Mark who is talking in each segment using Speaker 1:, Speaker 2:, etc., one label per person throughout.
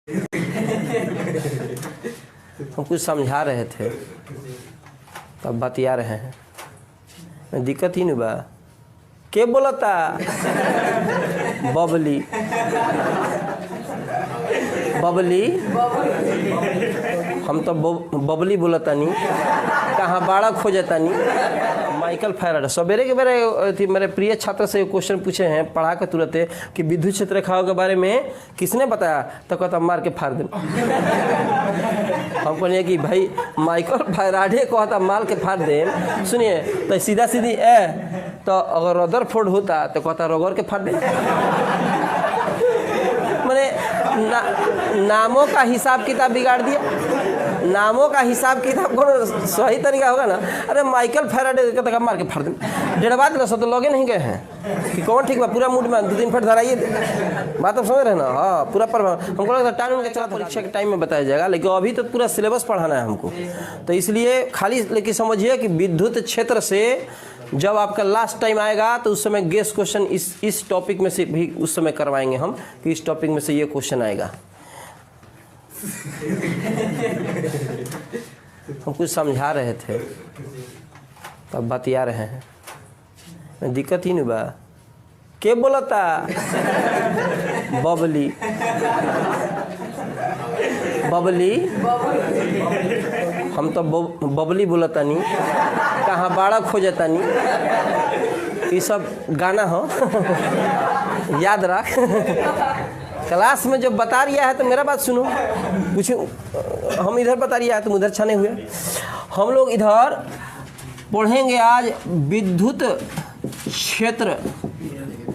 Speaker 1: हम कुछ समझा रहे थे तब बतिया रहे हैं, दिक्कत ही नहीं बा। के बोलता? बबली बबली हम तो बबली बोलता नहीं, कहाँ बाड़ा खोजता नहीं। माइकल फैराडे सवेरे के बेरे मेरे प्रिय छात्र से क्वेश्चन पूछे हैं पढ़ा के तुरंत कि विद्युत क्षेत्र रेखाओं के बारे में किसने बताया, तो कहता मार के फाड़ दे। हम कहने कि भाई माइकल फैराडे कहता मार के फाड़ दे, सुनिए तो सीधा सीधी तो अगर रदरफोर्ड होता तो कहता रगड़ के फाड़ दे। मैंने नामों का हिसाब किताब बिगाड़ दिया। नामों का हिसाब किताब को सही तरीका होगा ना। अरे माइकल फैराडे का मार के फाड़ दे, डेढ़वा दिन सब तो लगे नहीं गए हैं कि कौन ठीक बा, पूरा मूड में 2 दिन फट धराइए बात आप समझ रहे ना। हाँ पूरा पर हमको लगता है टाइम के चला परीक्षा के टाइम में बताया जाएगा, लेकिन अभी तो पूरा सिलेबस पढ़ाना है हमको। तो इसलिए खाली लेकिन समझिए कि विद्युत क्षेत्र से जब आपका लास्ट टाइम आएगा तो उस समय गेस क्वेश्चन इस टॉपिक में से भी उस समय करवाएंगे हम कि इस टॉपिक में से ये क्वेश्चन आएगा। हम कुछ समझा रहे थे तब बतिया रहे हैं, दिक्कत ही नहीं बा। के बोलता? बबली बबली हम तो बबली बोलता नहीं, कहाँ बाड़ा खोजता नहीं। ये सब गाना हो याद रख। क्लास में जब बता रिया है तो मेरा बात सुनो। कुछ हम इधर बता रिया है तुम उधर छाने हुए। हम लोग इधर पढ़ेंगे आज विद्युत क्षेत्र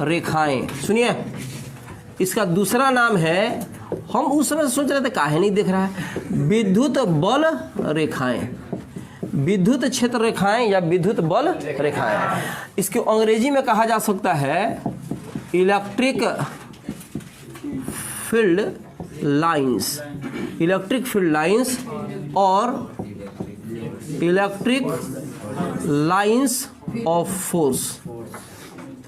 Speaker 1: रेखाएं। सुनिए इसका दूसरा नाम है, हम उस समय सोच रहे थे काहे नहीं दिख रहा है, विद्युत बल रेखाएं, विद्युत क्षेत्र रेखाएं या विद्युत बल रेखाएं। इसको अंग्रेजी में कहा जा सकता है electric field lines, electric field lines और इलेक्ट्रिक लाइंस ऑफ फोर्स।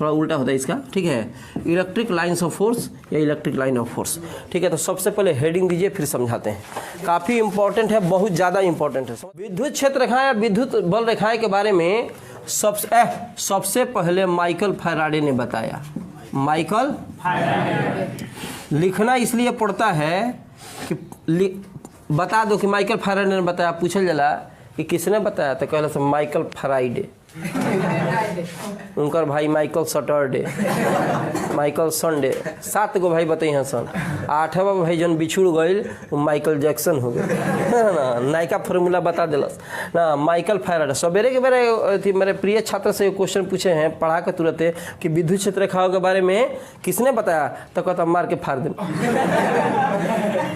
Speaker 1: थोड़ा उल्टा होता है इसका, ठीक है, इलेक्ट्रिक लाइंस ऑफ फोर्स या इलेक्ट्रिक लाइन ऑफ फोर्स। ठीक है, तो सबसे पहले हेडिंग दीजिए फिर समझाते हैं। काफ़ी इंपॉर्टेंट है, बहुत ज़्यादा इंपॉर्टेंट है। विद्युत क्षेत्र रेखाएं या विद्युत बल रेखाएं के बारे में सबसे पहले माइकल फैराडे ने बताया। माइकल फैराडे लिखना इसलिए पड़ता है कि बता दो कि माइकल फैराडे ने बताया। पूछल जला कि किसने बताया, तो कहला से माइकल फैराडे, उनकर भाई माइकल सैटरडे, माइकल संडे, 7 गो भाई बताई हैं सन। 8वां भाई जन बिछुड़ गई वो माइकल जैक्सन हो गए ना। नायका फॉर्मूला बता दिलस ना माइकल फैराडे। सवेरे के बेरे मेरे प्रिय छात्र से क्वेश्चन पूछे हैं पढ़ा के तुरंत कि विद्युत क्षेत्र रेखाओं के बारे में किसने बताया, तो कहता मार के फाड़ दे।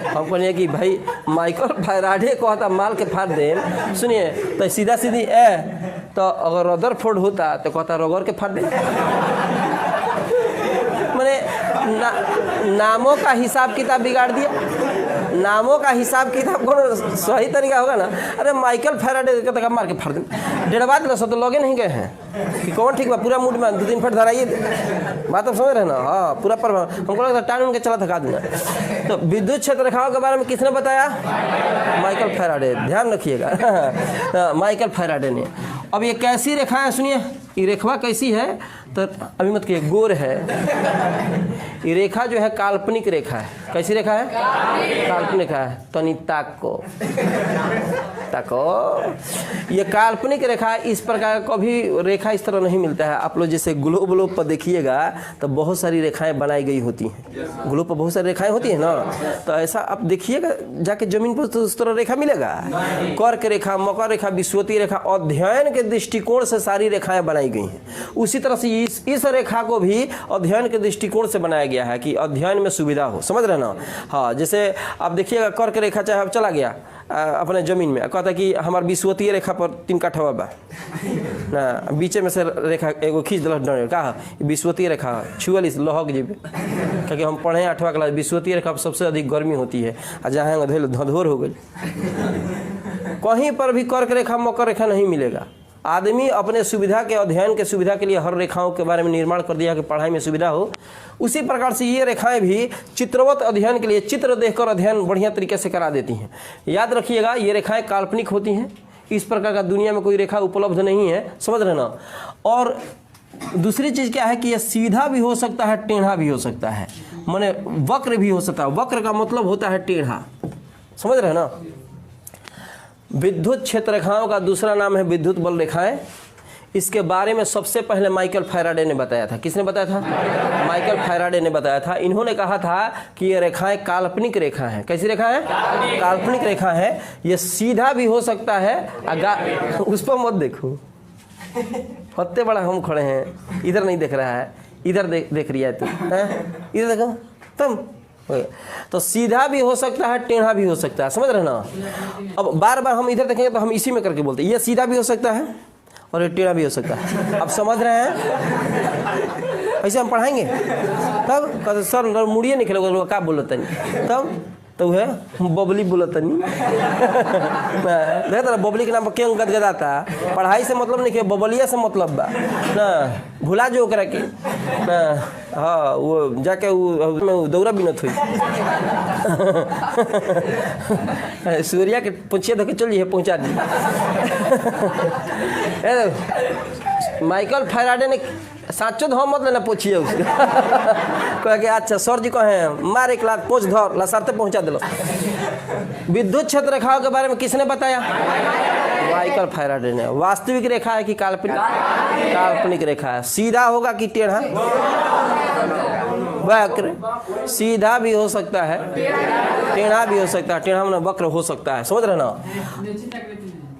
Speaker 1: हम कहने कि भाई माइकल फैराडे कहता मार के फाड़ दे, सुनिए तो सीधा सीधी तो अगर रदरफोर्ड होता तो कहता रगड़ के फाड़ दे। मैंने नामों का हिसाब किताब बिगाड़ दिया। नामों का हिसाब किताब को सही तरीका होगा ना। अरे माइकल फैराडे का मार के फाड़ दे, डेढ़वा दिन सब तो लगे नहीं गए हैं कि कौन ठीक बा, पूरा मूड में 2 दिन फट धराइए बात आप समझ रहे ना। हाँ पूरा पर हमको लगता है टाइम के चला थका देना। तो विद्युत क्षेत्र रेखाओं के बारे में किसने बताया? माइकल फैराडे, ध्यान रखिएगा, माइकल फैराडे ने। अब ये कैसी रेखा है, सुनिए ये रेखा कैसी है, तो अभी मत कहिए गोर है। ये रेखा जो है काल्पनिक रेखा है। कैसी रेखा है? काल्पनिक है। तनी ताको ये काल्पनिक रेखा, इस प्रकार कभी रेखा इस तरह नहीं मिलता है। आप लोग जैसे ग्लोब पर देखिएगा तो बहुत सारी रेखाएं बनाई गई होती हैं। ग्लोब पर बहुत सारी रेखाएं होती हैं ना, तो ऐसा आप देखिएगा जाके जमीन पर तो उस तरह रेखा मिलेगा। कर्क रेखा, मकर रेखा, विषुवतीय रेखा, अध्ययन के दृष्टिकोण से सारी रेखाएं बनाई गई हैं। उसी तरह से इस रेखा को भी अध्ययन के दृष्टिकोण से बनाया गया है कि अध्ययन में सुविधा हो। समझ रहे ना। हाँ जैसे आप देखिएगा कर्क रेखा चाहे अब चला गया अपने जमीन में, कहता कि हमार विषुवतीय रेखा पर 3 काठवा बा ना, बीचे में से रेखा एगो खींच दिल डर का विषुवतीय रेखा छुअलिस लहक जीबे। क्योंकि हम पढ़े 8वां क्लास, विषुवतीय रेखा पर सबसे अधिक गर्मी होती है और जहाँ धधोर हो गई। कहीं पर भी कर्क रेखा मकर रेखा नहीं मिलेगा। आदमी अपने सुविधा के अध्ययन के सुविधा के लिए हर रेखाओं के बारे में निर्माण कर दिया कि पढ़ाई में सुविधा हो। उसी प्रकार से ये रेखाएं भी चित्रवत अध्ययन के लिए चित्र देखकर अध्ययन बढ़िया तरीके से करा देती हैं। याद रखिएगा, ये रेखाएं काल्पनिक होती हैं। इस प्रकार का दुनिया में कोई रेखा उपलब्ध नहीं है, समझ रहे ना। और दूसरी चीज़ क्या है कि यह सीधा भी हो सकता है, टेढ़ा भी हो सकता है, माने वक्र भी हो सकता है। वक्र का मतलब होता है टेढ़ा, समझ रहे ना। विद्युत क्षेत्र रेखाओं का दूसरा नाम है विद्युत बल रेखाएं। इसके बारे में सबसे पहले माइकल फैराडे ने बताया था। किसने बताया था? माइकल फैराडे ने बताया था। इन्होंने कहा था कि ये रेखाएं काल्पनिक रेखा हैं। कैसी रेखा है? काल्पनिक रेखा है। ये सीधा भी हो सकता है, उस पर मत देखो, इतने बड़ा हम खड़े हैं, इधर नहीं देख रहा है, इधर देख रही है तू, इधर देखो तुम। तो सीधा भी हो सकता है, टेढ़ा भी हो सकता है, समझ रहे ना। अब बार बार हम इधर देखेंगे तो हम इसी में करके बोलते हैं, ये सीधा भी हो सकता है और ये टेढ़ा भी हो सकता है। अब समझ रहे हैं? ऐसे हम पढ़ाएंगे तब सर मुड़िए नहीं खेलोगे, क्या बोलते नहीं तब तो है बबली बोलतनी देख बबली के नाम पर क्यों गदगदाता। पढ़ाई से मतलब नहीं, बबलिया से मतलब बा ना, भुला जो ओकरा के ना। हाँ, वो जाके वो दौरा बिनत हुई सूर्या के पूछिए धोके चलिए पहुँचा दी। माइकल फैराडे ने साचो धो मत लेना, पूछिए उसको कह के अच्छा सर जी कहे मार एक लाख पोछ धर लसारते पहुंचा दिलो। विद्युत क्षेत्र रेखाओं के बारे में किसने बताया? माइकल फैराडे ने। वास्तविक रेखा है कि काल्पनिक? काल्पनिक रेखा है। सीधा होगा कि टेढ़ा? वक्र। सीधा भी हो सकता है, टेढ़ा भी हो सकता है। टेढ़ा में वक्र हो सकता है, समझ रहे ना।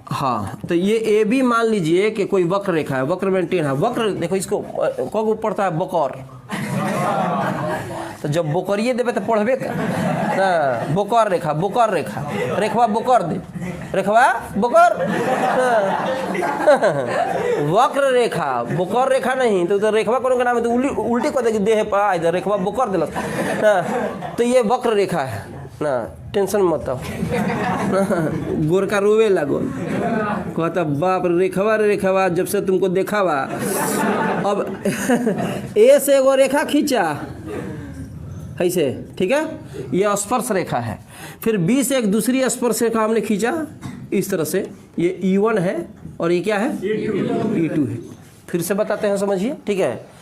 Speaker 1: हाँ, तो ये ए भी मान लीजिए कि कोई वक्र रेखा है, वक्र में टेढ़ा। वक्र देखो इसको कब पढ़ता है? बोकर। तो जब बोकरिए देवे तो पढ़बे का बोकर रेखा, बोकर रेखा, रेखवा बोकर दे, रेखवा बोकर। वक्र रेखा, बोकर रेखा नहीं तो रेखवा कौन का नाम है? तो उल्टी को देगी देह पर इधर रेखवा बोकर दिलस। तो ये वक्र रेखा है ना, टेंशन मत आओ। गोरका रोवे लागो, कहता बाप रेखवा रेखवा जब से तुमको देखा बा। अब ए से एगो रेखा खींचा ऐसे, ठीक है, ये स्पर्श रेखा है। फिर बी से एक दूसरी स्पर्श रेखा हमने खींचा इस तरह से, ये E1 है और ये क्या है? E2 है। फिर से बताते हैं, समझिए, ठीक है।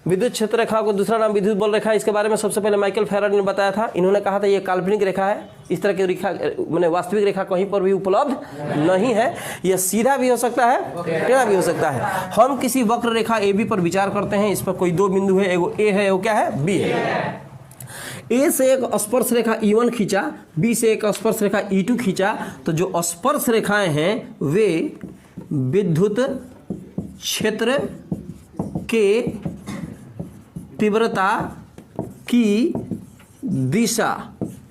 Speaker 1: विद्युत क्षेत्र रेखा को दूसरा नाम विद्युत बल रेखा है। इसके बारे में सबसे पहले माइकल फैराडे ने बताया था। इन्होंने कहा था ये काल्पनिक रेखा है। इस तरह की रेखा मैंने वास्तविक रेखा कहीं पर भी उपलब्ध नहीं है। यह सीधा भी हो सकता है, टेढ़ा भी हो सकता है। हम किसी वक्र रेखा AB पर विचार करते हैं। इस पर कोई दो बिंदु है, एगो A है, एगो क्या है? B है। A से एक स्पर्श रेखा E1 खींचा, B से एक स्पर्श रेखा E2 खींचा। तो जो स्पर्श रेखाएं हैं वे विद्युत क्षेत्र के तीव्रता की दिशा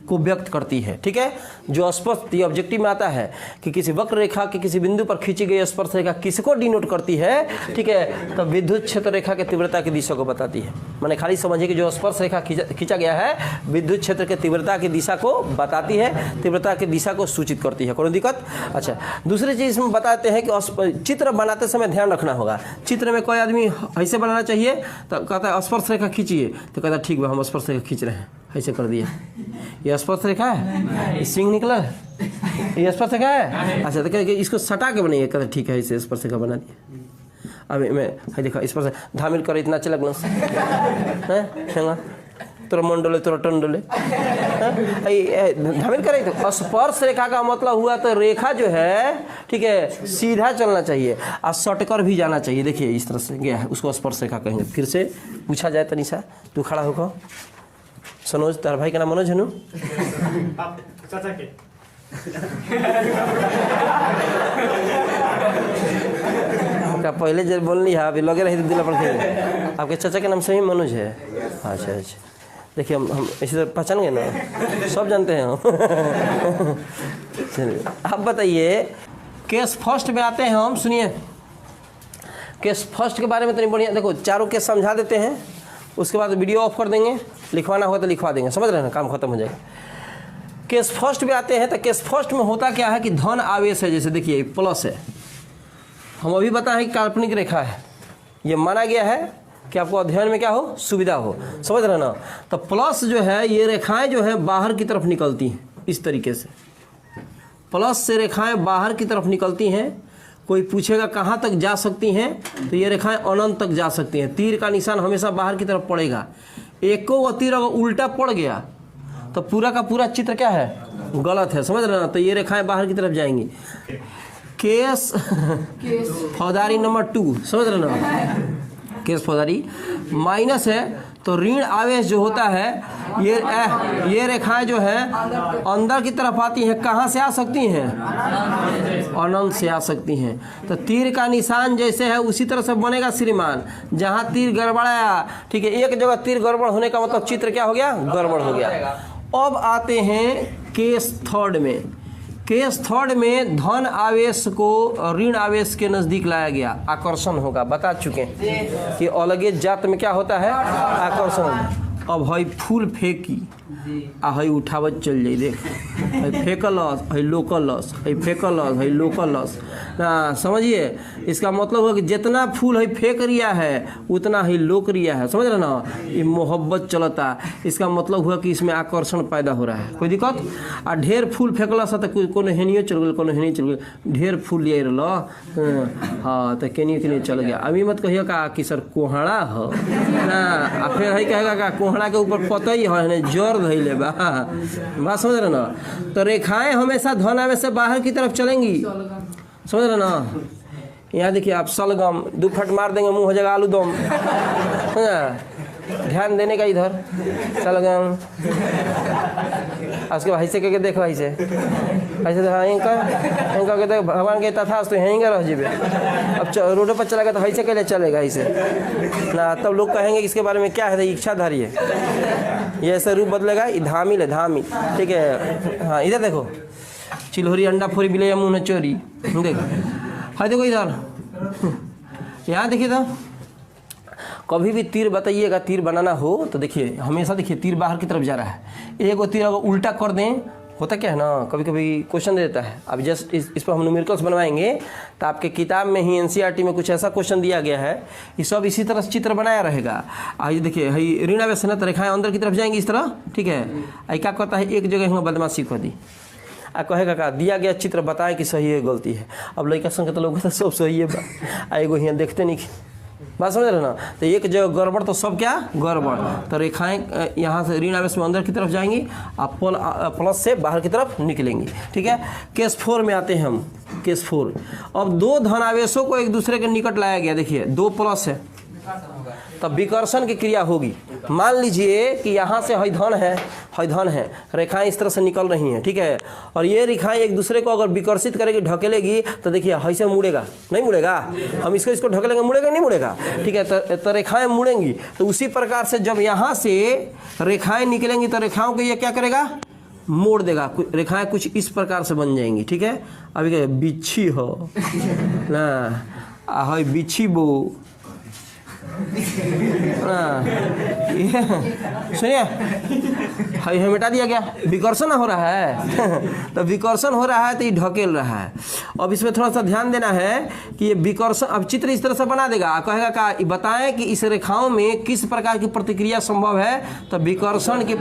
Speaker 1: को व्यक्त करती है, ठीक है। जो स्पर्श ऑब्जेक्टिव में आता है कि किसी वक्र रेखा के किसी बिंदु पर खींची गई स्पर्श रेखा किसको डिनोट करती है, ठीक है, तो विद्युत क्षेत्र रेखा के तीव्रता की दिशा को बताती है। मैंने खाली समझिए कि जो स्पर्श रेखा खींचा गया है विद्युत क्षेत्र के तीव्रता की दिशा को बताती है, तीव्रता की दिशा को सूचित करती है। कोई दिक्कत? अच्छा, दूसरी चीज इसमें बताते हैं कि चित्र बनाते समय ध्यान रखना होगा। चित्र में कोई आदमी ऐसे बनाना चाहिए तो कहता है स्पर्श रेखा खींचिए, तो कहता है ठीक है हम स्पर्श रेखा खींच रहे हैं, ऐसे कर दिया। ये स्पर्श रेखा है, सिंह निकला है, ये स्पर्श रेखा है। अच्छा, तो इसको सटा के बनाइए, कहते ठीक है ऐसे स्पर्श रेखा बना दिया। अब मैं देखा स्पर्श धामिल कर इतना अच्छा लगना है, तोरा मन डोले तोरा टन डोले धामिल करे। तो स्पर्श रेखा का मतलब हुआ तो रेखा जो है, ठीक है, सीधा चलना चाहिए और सटकर भी जाना चाहिए। देखिए इस तरह से गया है, उसको स्पर्श रेखा कहेंगे। फिर से पूछा जाए तो निशा तू खड़ा होकर, सनोज तार भाई का नाम मनोज है नु?
Speaker 2: चाचा के
Speaker 1: आपका पहले जब बोलनी है अभी लगे रही दिल पर खेल। आपके चाचा के नाम सही मनोज है? अच्छा अच्छा, देखिए हम इसी तरह पहचान गए ना, सब जानते हैं हम। चलिए आप बताइए, केस फर्स्ट में आते हैं हम। सुनिए केस फर्स्ट के बारे में तो नहीं बढ़िया, देखो चारों केस समझा देते हैं, उसके बाद वीडियो ऑफ कर देंगे, लिखवाना होगा तो लिखवा देंगे, समझ रहे हैं ना, काम खत्म हो जाएगा। केस फर्स्ट में आते हैं तो केस फर्स्ट में होता क्या है कि धन आवेश है, जैसे देखिए प्लस है, हम अभी बताएं कि काल्पनिक रेखा है, ये माना गया है कि आपको अध्ययन में क्या हो, सुविधा हो, समझ रहे ना। तो प्लस जो है ये रेखाएं जो है बाहर की तरफ निकलती हैं इस तरीके से, प्लस से रेखाएं बाहर की तरफ निकलती हैं। कोई पूछेगा कहाँ तक जा सकती हैं, तो ये रेखाएं अनंत तक जा सकती हैं। तीर का निशान हमेशा बाहर की तरफ पड़ेगा। एको व तीर अगर उल्टा पड़ गया तो पूरा का पूरा चित्र क्या है, गलत है, समझ रहे ना। तो ये रेखाएं बाहर की तरफ जाएंगी। केस फौदारी नंबर 2, समझ रहे ना, केस फौदारी माइनस है तो ऋण आवेश जो होता है ये रेखाएं जो है अंदर की तरफ आती हैं। कहाँ से आ सकती हैं, अनंत से आ सकती हैं। तो तीर का निशान जैसे है उसी तरह से बनेगा श्रीमान। जहाँ तीर गड़बड़ाया, ठीक है, एक जगह तीर गड़बड़ होने का मतलब चित्र क्या हो गया, गड़बड़ हो गया। अब आते हैं केस थर्ड में। केस थर्ड में धन आवेश को ऋण आवेश के नजदीक लाया गया, आकर्षण होगा। बता चुके हैं कि अलगे जात में क्या होता है, आकर्षण। अब हई फूल फेंकी आ हई उठावत चल जाई, देख हई फेंकलस, हई लोकलस, हई फेंकलस, हई लोकलस ना, समझिए। इसका मतलब है कि जितना फूल हई फेंक रिया है उतना ही लोक रिया है, समझ रहे ना। ये मोहब्बत चलता, इसका मतलब हुआ कि इसमें आकर्षण पैदा हो रहा है। कोई दिक्कत। आ ढेर फूल फेंकलस तो कोनो हेनियो चल गए, कोनो हेनियो चल गए। ढेर फूल ले रहा, हाँ, तो केनियो केनियो चल गया। अभी मत कहिए का कि सर कोहड़ा हो ना, फिर हई कहेगा का कोहड़ा के ऊपर पतई है जोर धैले बा, बात समझ रहे ना। तो रेखाएं हमेशा धन आवेश से बाहर की तरफ चलेंगी, समझ रहे ना। यहाँ देखिए आप सलगम 2 फट मार देंगे मुंह हो जाएगा आलू दम, ध्यान देने का इधर। सलगम उसके भाई से कह के देखो, ऐसे ऐसे इनका कहते भगवान के तथा तो यहीं रह जीवे। अब रोडों पर चलेगा तो ऐसे कैसे चलेगा, ऐसे ना। तब लोग कहेंगे इसके बारे में क्या है, इच्छाधारी है, ये ऐसा रूप बदलेगा। ये धामिल है, धामी, ठीक है। हाँ इधर देखो, चिल्होरी अंडा फोरी बिले या मुँह न चोरी, देखो हाँ देखो इधर, यहाँ देखिए। तो कभी भी तीर बताइएगा, तीर बनाना हो तो देखिए हमेशा देखिए तीर बाहर की तरफ जा रहा है। एक वो तीर अगर उल्टा कर दें, होता क्या है ना, कभी कभी क्वेश्चन दे देता है। अब जस्ट इस पर हम न्यूमेरिकल्स बनवाएंगे तो आपके किताब में ही एनसीईआरटी में कुछ ऐसा क्वेश्चन दिया गया है, ये सब इसी तरह चित्र बनाया रहेगा। आइए देखिए, हई ऋण आवेश है, तो रेखाएं अंदर की तरफ जाएंगी इस तरह, ठीक है। आई क्या कहता है, एक जगह हम बदमाशी कर दी, आ कहेगा का दिया गया चित्र बताएं कि सही है गलती है। अब लड़का संग तो लोग तो सब सही है, एगो यहाँ देखते नहीं, बात समझ रहे ना। तो एक जगह गड़बड़ तो सब क्या गड़बड़। तो रेखाएं यहाँ से ऋण आवेश में अंदर की तरफ जाएंगी, आप प्लस से बाहर की तरफ निकलेंगी, ठीक है। केस 4 में आते हैं हम, केस 4। अब 2 धन आवेशों को एक दूसरे के निकट लाया गया, देखिए 2 प्लस है, तब विकर्षण की क्रिया होगी। मान लीजिए कि यहाँ से हई धन है, रेखाएं इस तरह से निकल रही हैं, ठीक है। और ये रेखाएं एक दूसरे को अगर विकर्षित करेगी, ढकेलेगी, तो देखिए हई से मुड़ेगा, नहीं मुड़ेगा। हम इसको ढकेलेंगे, मुड़ेगा नहीं मुड़ेगा, ठीक है। तो रेखाएं मुड़ेंगी। तो उसी प्रकार से जब यहाँ से रेखाएं निकलेंगी तो रेखाओं को ये क्या करेगा, मोड़ देगा। रेखाएं कुछ इस प्रकार से बन जाएंगी, ठीक है। अभी क्या बिच्छी हो ना, हई बिच्छी बो, सुनिए हई मिटा दिया गया, विकर्षण हो रहा है। तो विकर्षण हो रहा है तो ये ढकेल रहा है। अब इसमें थोड़ा सा ध्यान देना है कि ये विकर्षण, अब चित्र इस तरह से बना देगा, कहेगा का बताएं कि इस रेखाओं में किस प्रकार की प्रतिक्रिया संभव है। तो विकर्षण की